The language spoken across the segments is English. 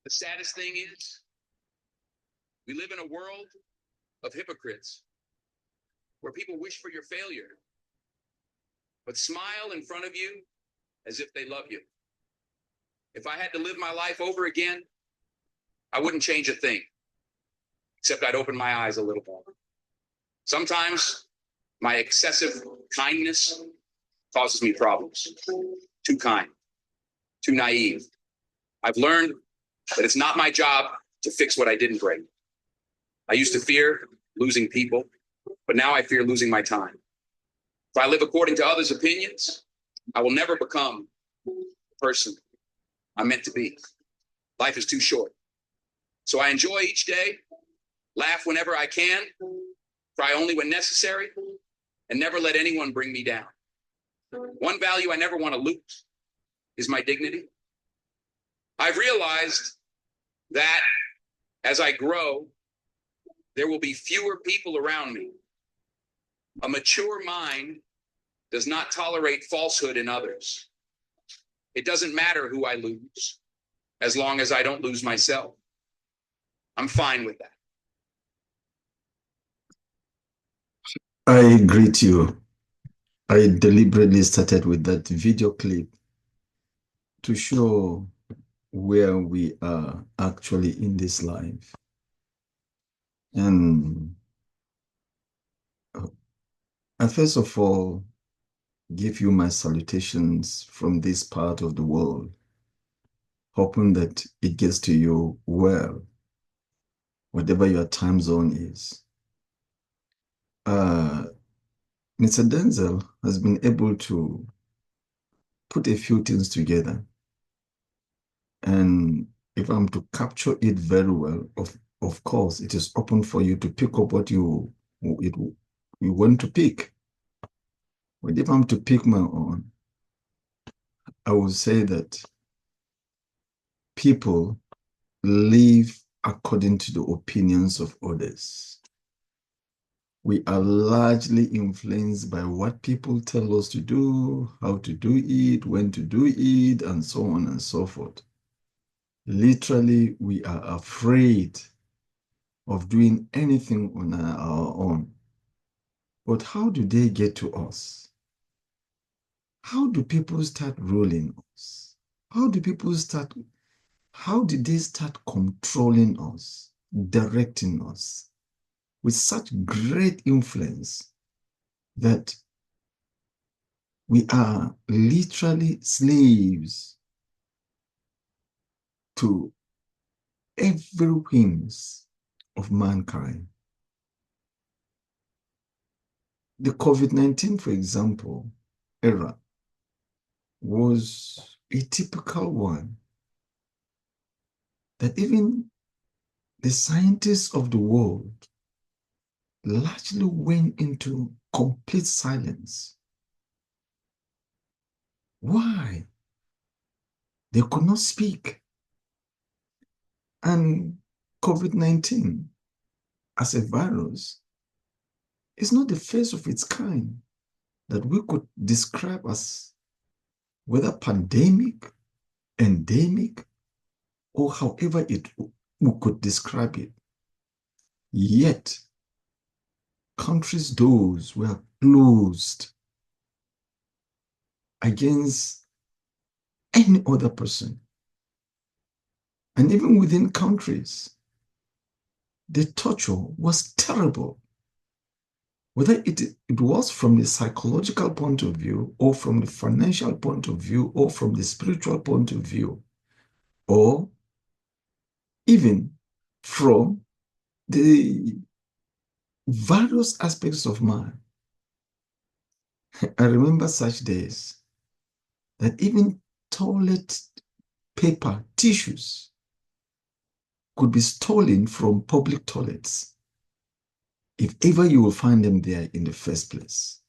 The saddest thing is, we live in a world of hypocrites where people wish for your failure, but smile in front of you as if they love you. If I had to live my life over again, I wouldn't change a thing, except I'd open my eyes a little more. Sometimes my excessive kindness causes me problems. Too kind, too naive. I've learned that it's not my job to fix what I didn't break. I used to fear losing people, but now I fear losing my time. If I live according to others' opinions, I will never become the person I'm meant to be. Life is too short. So I enjoy each day, laugh whenever I can, cry only when necessary, and never let anyone bring me down. One value I never want to lose is my dignity. I've realized that as I grow, there will be fewer people around me. A mature mind does not tolerate falsehood in others. It doesn't matter who I lose, as long as I don't lose myself. I'm fine with that. I greet you. I deliberately started with that video clip to show where we are actually in this life. And I first of all give you my salutations from this part of the world, hoping that it gets to you well, whatever your time zone is. Mr. Denzel has been able to put a few things together. And if I'm to capture it very well, of course, it is open for you to pick up what you want to pick. But if I'm to pick my own, I would say that people live according to the opinions of others. We are largely influenced by what people tell us to do, how to do it, when to do it, and so on and so forth. Literally, we are afraid of doing anything on our own. But how do they get to us? How do people start ruling us? How did they start controlling us, directing us with such great influence that we are literally slaves to every whims of mankind? The COVID-19, for example, era was a typical one that even the scientists of the world largely went into complete silence. Why? They could not speak. And COVID-19 as a virus is not the first of its kind that we could describe as whether pandemic, endemic, or however we could describe it. Yet, countries' doors were closed against any other person. And even within countries, the torture was terrible. Whether it was from the psychological point of view, or from the financial point of view, or from the spiritual point of view, or even from the various aspects of man. I remember such days that even toilet paper, tissues could be stolen from public toilets, if ever you will find them there in the first place,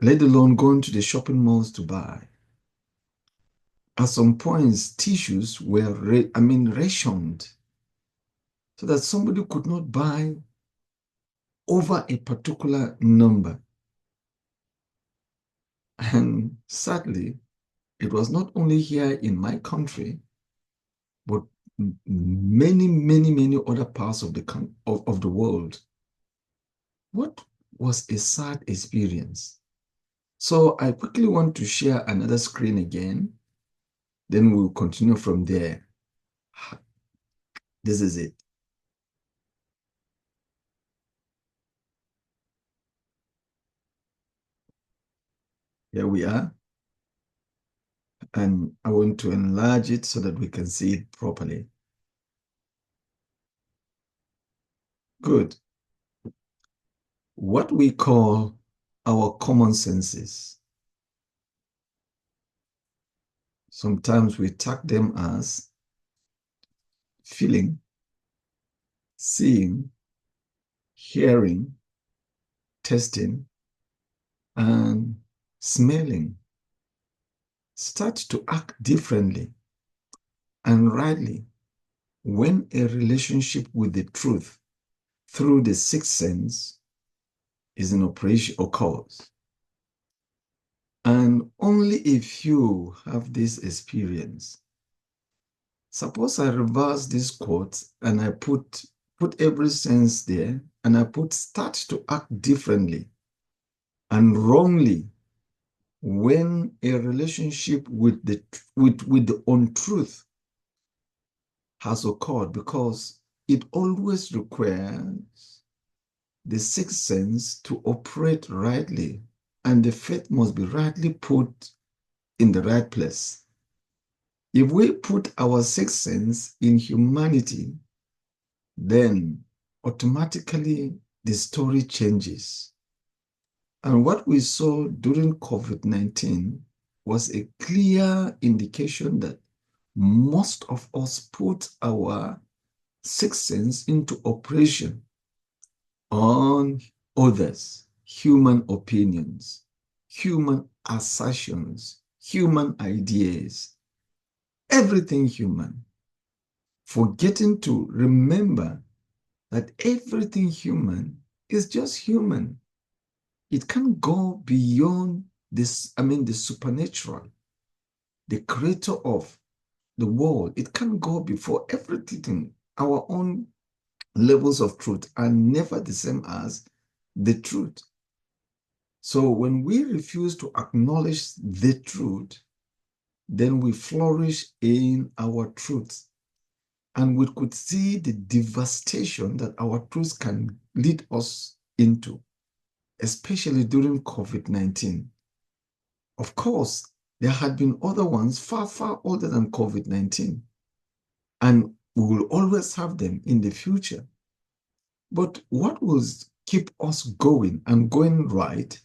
let alone going to the shopping malls to buy. At some points, tissues were rationed so that somebody could not buy over a particular number. And sadly, it was not only here in my country, but many, many, many other parts of the world. What was a sad experience? So I quickly want to share another screen again. Then we'll continue from there. This is it. Here we are. And I want to enlarge it so that we can see it properly. Good. What we call our common senses. Sometimes we tag them as feeling, seeing, hearing, tasting, and smelling. Start to act differently and rightly when a relationship with the truth through the sixth sense is in operation occurs. And only a few have this experience. Suppose I reverse this quote and I put every sense there and I put start to act differently and wrongly when a relationship with the untruth has occurred, because it always requires the sixth sense to operate rightly, and the faith must be rightly put in the right place. If we put our sixth sense in humanity, then automatically the story changes. And what we saw during COVID-19 was a clear indication that most of us put our sixth sense into operation on others, human opinions, human assertions, human ideas, everything human, forgetting to remember that everything human is just human. It can't go beyond this, the supernatural, the creator of the world. It can't go before everything. Our own levels of truth are never the same as the truth. So when we refuse to acknowledge the truth, then we flourish in our truth. And we could see the devastation that our truth can lead us into, especially during COVID-19. Of course, there had been other ones far, far older than COVID-19, and we will always have them in the future. But what will keep us going and going right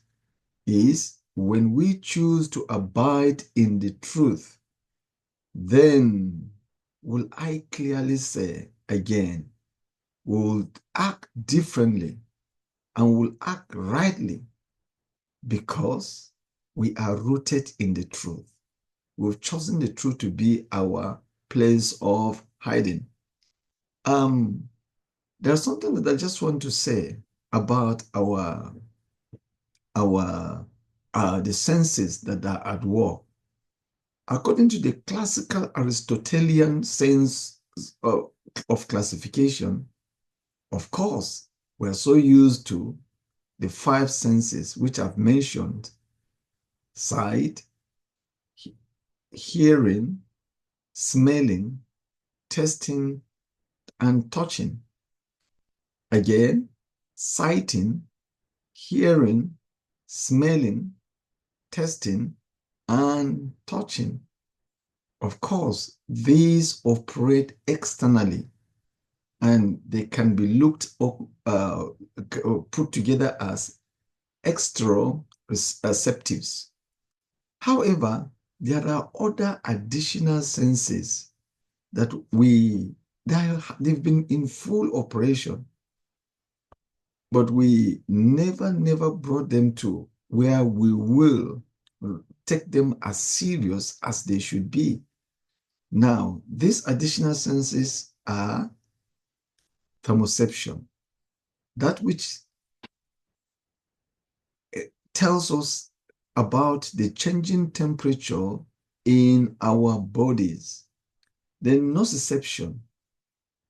is when we choose to abide in the truth. Then will I clearly say again, we'll act differently and will act rightly because we are rooted in the truth. We've chosen the truth to be our place of hiding. There's something that I just want to say about the senses that are at work. According to the classical Aristotelian sense of classification, of course, we're so used to the five senses which I've mentioned: sight, hearing, smelling, tasting, and touching. Again, sighting, hearing, smelling, tasting, and touching. Of course, these operate externally and they can be looked up, put together as exteroceptives. However, there are other additional senses that they've been in full operation, but we never brought them to where we will take them as serious as they should be. Now, these additional senses are thermoception, that which tells us about the changing temperature in our bodies. Then nociception.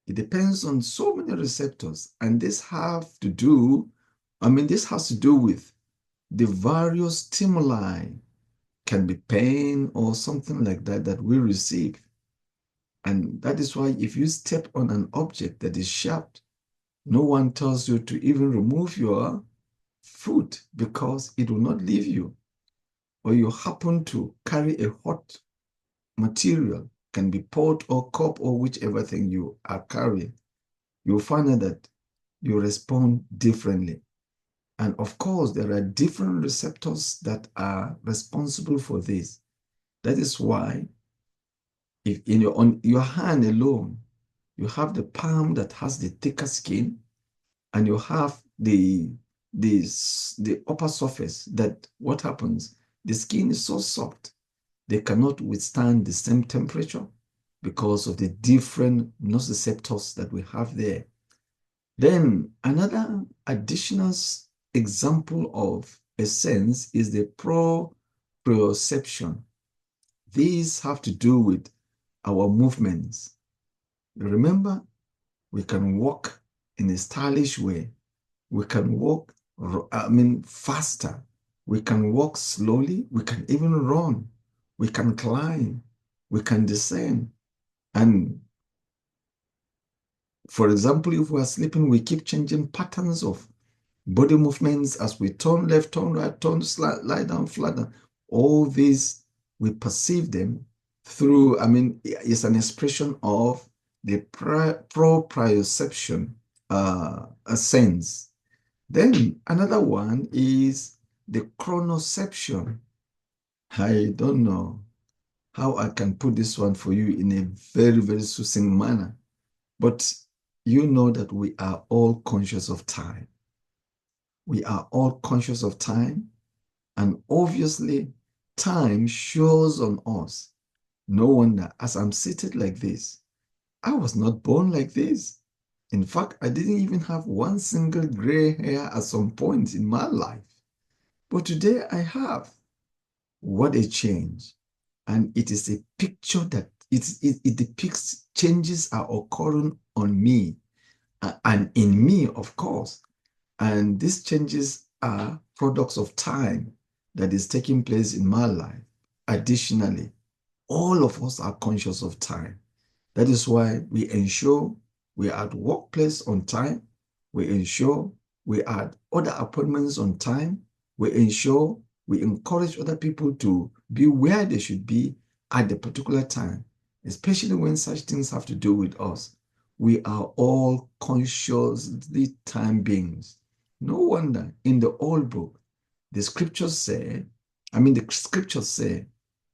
It depends on so many receptors, and this has to do with the various stimuli, can be pain or something like that that we receive. And that is why if you step on an object that is sharp, no one tells you to even remove your foot because it will not leave you. Or you happen to carry a hot material, can be pot or cup or whichever thing you are carrying, you'll find out that you respond differently. And of course, there are different receptors that are responsible for this. That is why, if on your hand alone, you have the palm that has the thicker skin, and you have the upper surface that what happens, the skin is so soft, they cannot withstand the same temperature because of the different nociceptors that we have there. Then another additional example of a sense is the proprioception. These have to do with our movements. Remember, we can walk in a stylish way. We can walk, faster. We can walk slowly. We can even run. We can climb. We can descend. And for example, if we are sleeping, we keep changing patterns of body movements as we turn left, turn right, turn, slide, lie down, flat down. All these, we perceive them through, it's an expression of the proprioception sense. Then another one is the chronoception. I don't know how I can put this one for you in a very, very succinct manner, but you know that we are all conscious of time. We are all conscious of time, and obviously, time shows on us. No wonder, as I'm seated like this, I was not born like this. In fact, I didn't even have one single gray hair at some point in my life. But today I have. What a change. And it is a picture that it depicts changes are occurring on me and in me, of course. And these changes are products of time that is taking place in my life. Additionally, all of us are conscious of time. That is why we ensure we are at workplace on time. We ensure we are at other appointments on time. We ensure we encourage other people to be where they should be at the particular time, especially when such things have to do with us. We are all consciously time beings. No wonder in the old book, the scriptures say,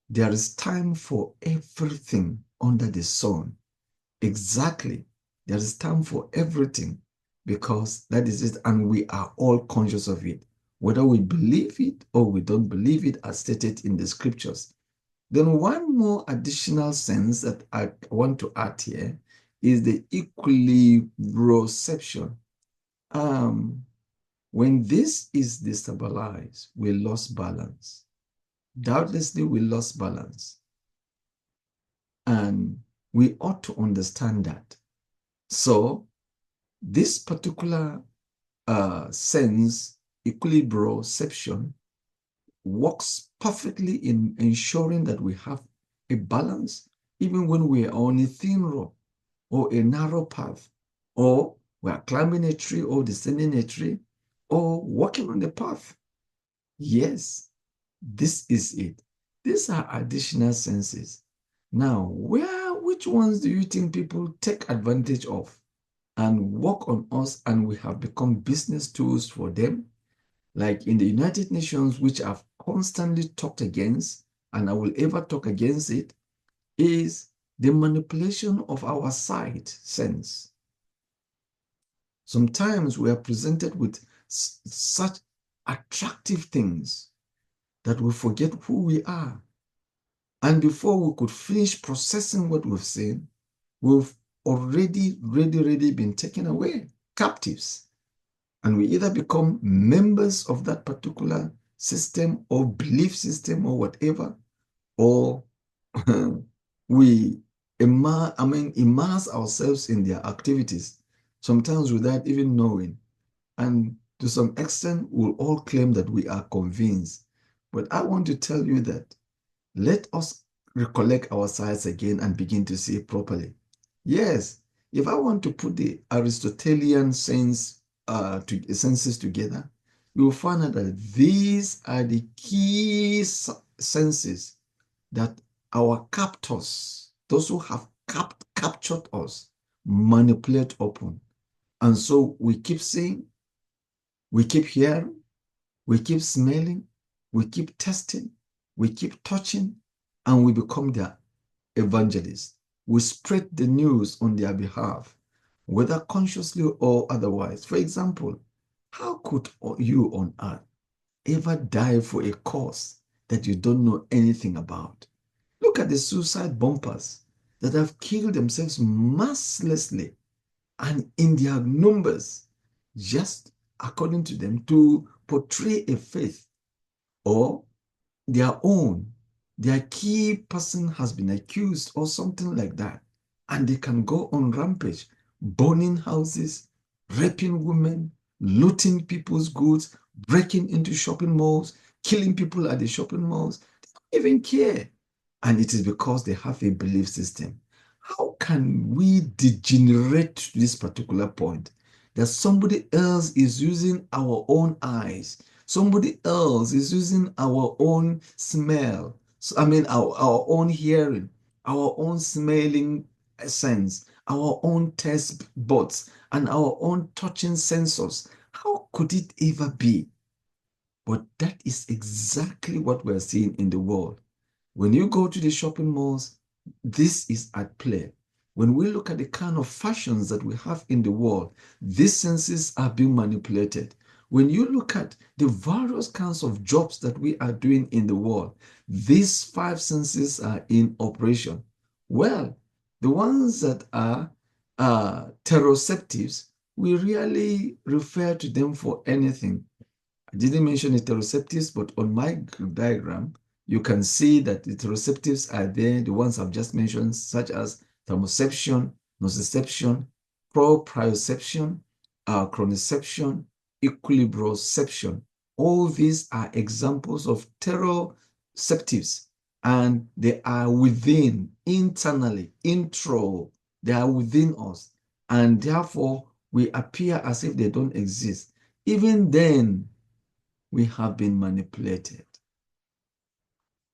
there is time for everything under the sun. Exactly. There is time for everything because that is it, and we are all conscious of it, whether we believe it or we don't believe it as stated in the scriptures. Then one more additional sense that I want to add here is the equilibroception. When this is destabilized, we lost balance. Doubtlessly, we lost balance. And we ought to understand that. So, this particular sense, equilibroception, works perfectly in ensuring that we have a balance, even when we are on a thin rope or a narrow path, or we are climbing a tree or descending a tree, or walking on the path. Yes, this is it. These are additional senses. Now, which ones do you think people take advantage of and work on us, and we have become business tools for them? Like in the United Nations, which I've constantly talked against, and I will ever talk against it, is the manipulation of our sight sense. Sometimes we are presented with such attractive things that we forget who we are. And before we could finish processing what we've seen, we've already been taken away, captives. And we either become members of that particular system or belief system or whatever, or we immerse ourselves in their activities, sometimes without even knowing. And to some extent, we'll all claim that we are convinced. But I want to tell you that let us recollect our sides again and begin to see properly. Yes, if I want to put the Aristotelian senses together, you will find out that these are the key senses that our captors, those who have captured us, manipulate upon. And so we keep seeing, we keep hearing, we keep smelling, we keep testing, we keep touching, and we become their evangelists. We spread the news on their behalf, whether consciously or otherwise. For example, how could you on earth ever die for a cause that you don't know anything about? Look at the suicide bombers that have killed themselves mercilessly and in their numbers, just according to them, to portray a faith or their own. Their key person has been accused or something like that. And they can go on rampage, burning houses, raping women, looting people's goods, breaking into shopping malls, killing people at the shopping malls. They don't even care. And it is because they have a belief system. How can we degenerate to this particular point that somebody else is using our own eyes? Somebody else is using our own smell. Our own hearing, our own smelling sense, our own taste buds, and our own touching sensors. How could it ever be? But that is exactly what we're seeing in the world. When you go to the shopping malls, this is at play. When we look at the kind of fashions that we have in the world, these senses are being manipulated. When you look at the various kinds of jobs that we are doing in the world, these five senses are in operation. Well, the ones that are teroceptives, we really refer to them for anything. I didn't mention heteroceptives, but on my diagram, you can see that the heteroceptives are there, the ones I've just mentioned, such as thermoception, nociception, proprioception, chronoception, equilibroception. All these are examples of teroceptives, and they are within, internally, they are within us, and therefore we appear as if they don't exist. Even then, we have been manipulated.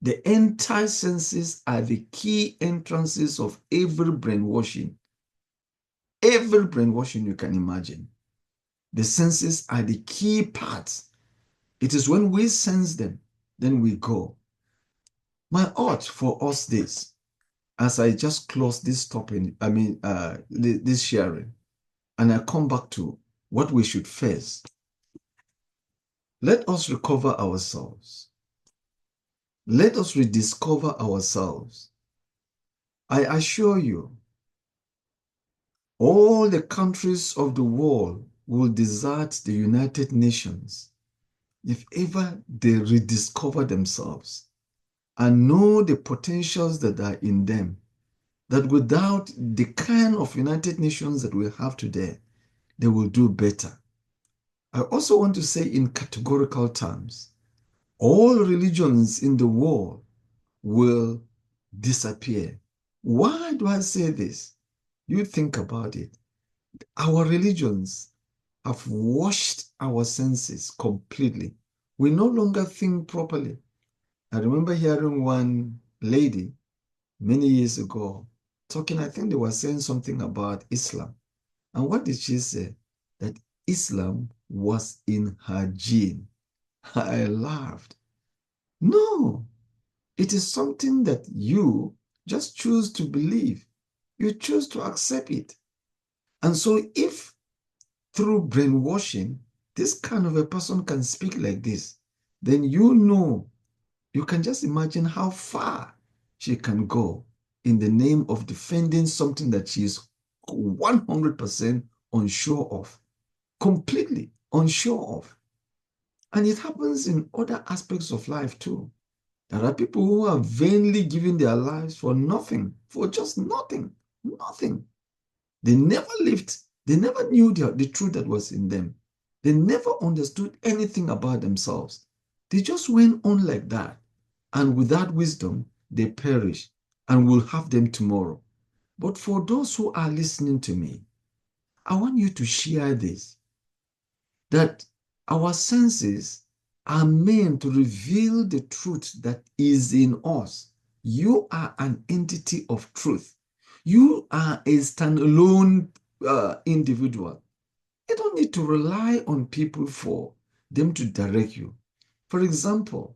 The entire senses are the key entrances of every brainwashing. Every brainwashing you can imagine. The senses are the key parts. It is when we sense them, then we go. My urge for us this, as I just close this topic, this sharing, and I come back to what we should face. Let us recover ourselves. Let us rediscover ourselves. I assure you, all the countries of the world will desert the United Nations if ever they rediscover themselves and know the potentials that are in them, that without the kind of United Nations that we have today, they will do better. I also want to say in categorical terms, all religions in the world will disappear. Why do I say this? You think about it. Our religions have washed our senses completely. We no longer think properly. I remember hearing one lady many years ago talking, I think they were saying something about Islam. And what did she say? That Islam was in her gene. I laughed. No, it is something that you just choose to believe. You choose to accept it. And so if through brainwashing, this kind of a person can speak like this, then you can just imagine how far she can go in the name of defending something that she is 100% unsure of, completely unsure of. And it happens in other aspects of life too. There are people who are vainly giving their lives for nothing, for just nothing, nothing. They never lived, they never knew the truth that was in them. They never understood anything about themselves. They just went on like that. And without wisdom, they perish and will have them tomorrow. But for those who are listening to me, I want you to share this, that our senses are meant to reveal the truth that is in us. You are an entity of truth. You are a standalone individual. You don't need to rely on people for them to direct you. For example,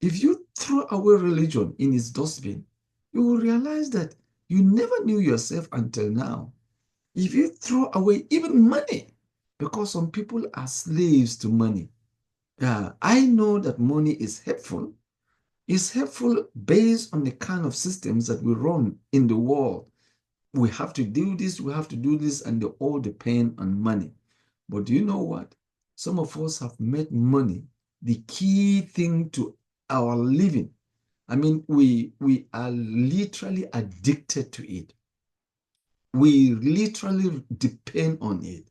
if you throw away religion in its dustbin, you will realize that you never knew yourself until now. If you throw away even money, because some people are slaves to money. I know that money is helpful. It's helpful based on the kind of systems that we run in the world. We have to do this, we have to do this, and they all depend on money. But do you know what? Some of us have made money the key thing to our living. I mean, we are literally addicted to it. We literally depend on it.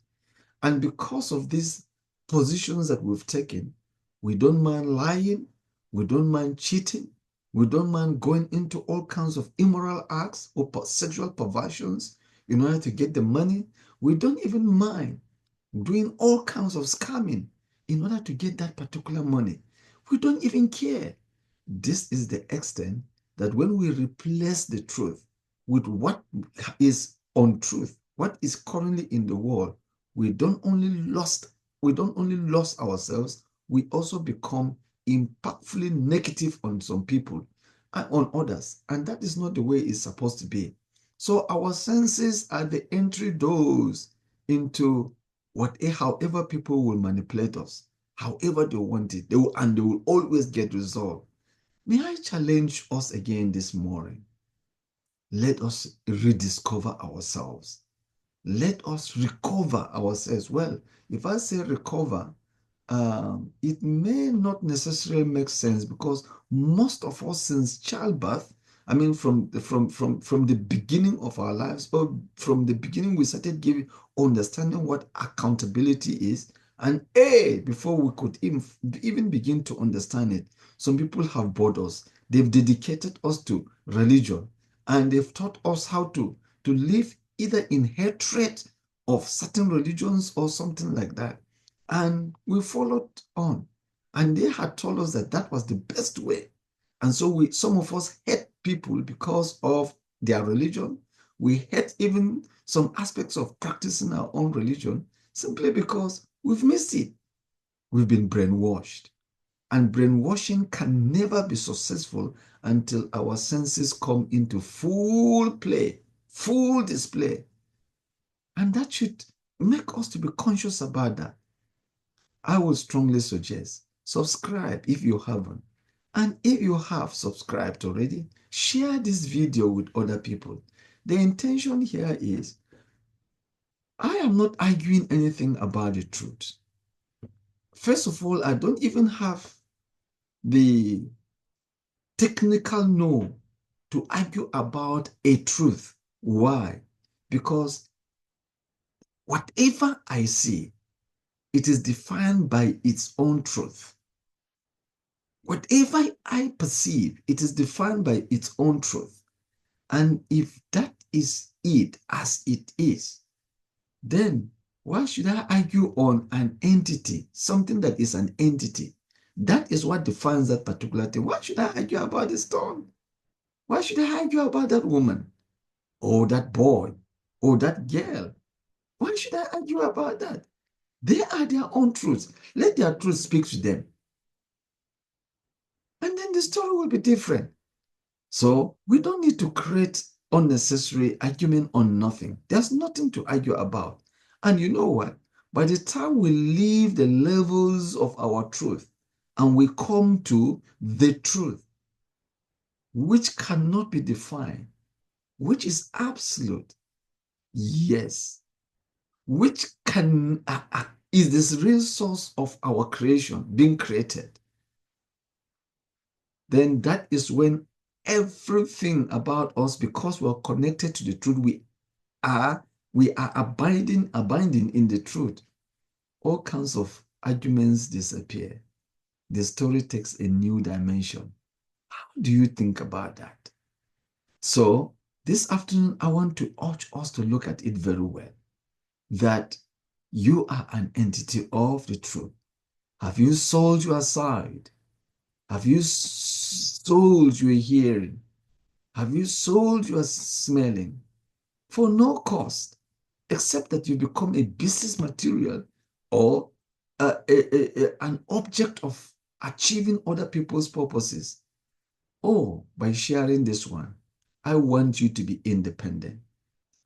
And because of these positions that we've taken, we don't mind lying, we don't mind cheating, we don't mind going into all kinds of immoral acts or sexual perversions in order to get the money. We don't even mind doing all kinds of scamming in order to get that particular money. We don't even care. This is the extent that when we replace the truth with what is untruth, what is currently in the world, we don't only lost ourselves, we also become impactfully negative on some people and on others. And that is not the way it's supposed to be. So our senses are the entry doors into however people will manipulate us, however they want it, and they will always get resolved. May I challenge us again this morning? Let us rediscover ourselves. Let us recover ourselves. Well, if I say recover, it may not necessarily make sense because most of us since childbirth, I mean, from the beginning of our lives, or from the beginning, we started giving understanding what accountability is. And before we could even begin to understand it, some people have bored us. They've dedicated us to religion, and they've taught us how to live either in hatred of certain religions or something like that. And we followed on. And they had told us that that was the best way. And so some of us hate people because of their religion. We hate even some aspects of practicing our own religion simply because we've missed it. We've been brainwashed. And brainwashing can never be successful until our senses come into full play, full display. And that should make us to be conscious about that. I would strongly suggest subscribe if you haven't. And if you have subscribed already, share this video with other people. The intention here is, I am not arguing anything about the truth. First of all, I don't even have the technical know to argue about a truth. Why? Because whatever I see, it is defined by its own truth. Whatever I perceive, it is defined by its own truth. And if that is it as it is, then why should I argue on an entity, something that is an entity? That is what defines that particular thing. Why should I argue about the stone? Why should I argue about that woman? Or that boy? Or that girl? Why should I argue about that? They are their own truths. Let their truth speak to them. And then the story will be different. So we don't need to create unnecessary argument on nothing. There's nothing to argue about. And you know what? By the time we leave the levels of our truth and we come to the truth, which cannot be defined, which is absolute, yes, which is this real source of our creation being created, then that is when everything about us, because we are connected to the truth, we are abiding in the truth. All kinds of arguments disappear. The story takes a new dimension. How do you think about that? So this afternoon, I want to urge us to look at it very well, that you are an entity of the truth. Have you sold your side? Have you sold your hearing? Have you sold your smelling? For no cost, except that you become a business material or an object of achieving other people's purposes. Oh, by sharing this one, I want you to be independent.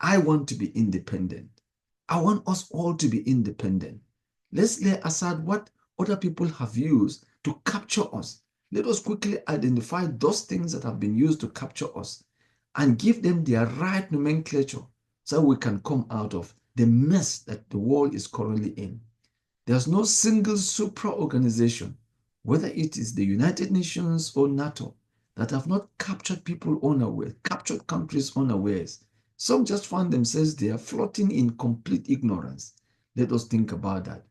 I want to be independent. I want us all to be independent. Let's lay aside what other people have used to capture us. Let us quickly identify those things that have been used to capture us and give them their right nomenclature so we can come out of the mess that the world is currently in. There's no single supra-organization, whether it is the United Nations or NATO, that have not captured people unawares, captured countries unawares. Some just find themselves there floating in complete ignorance. Let us think about that.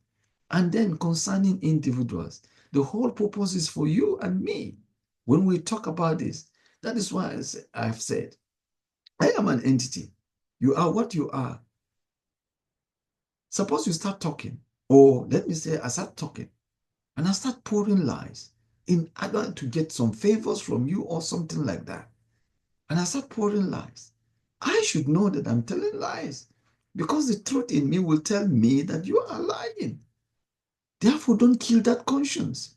And then concerning individuals, the whole purpose is for you and me. When we talk about this, that is why I've said, I am an entity. You are what you are. Suppose you start talking, or let me say, I start talking, and I start pouring lies in order to get some favors from you or something like that. And I start pouring lies. I should know that I'm telling lies because the truth in me will tell me that you are lying. Therefore, don't kill that conscience.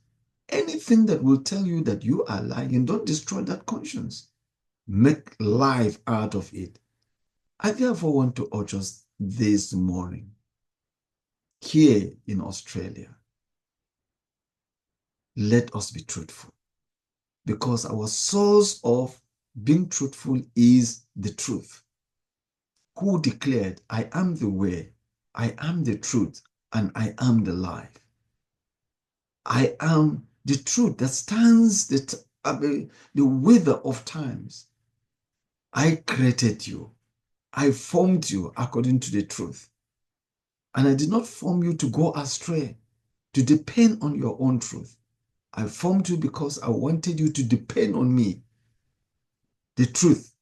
Anything that will tell you that you are lying, don't destroy that conscience. Make life out of it. I therefore want to urge us this morning here in Australia. Let us be truthful, because our source of being truthful is the truth. Who declared, I am the way, I am the truth, and I am the life. I am the truth that stands the wither of times. I created you. I formed you according to the truth. And I did not form you to go astray, to depend on your own truth. I formed you because I wanted you to depend on me, the truth,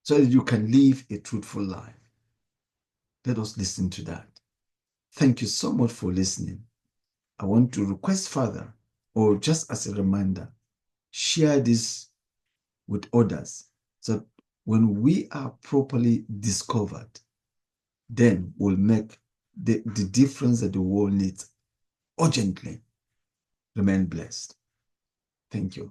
so that you can live a truthful life. Let us listen to that. Thank you so much for listening. I want to request further, or just as a reminder, share this with others, so that when we are properly discovered, then we'll make the difference that the world needs urgently. Remain blessed. Thank you.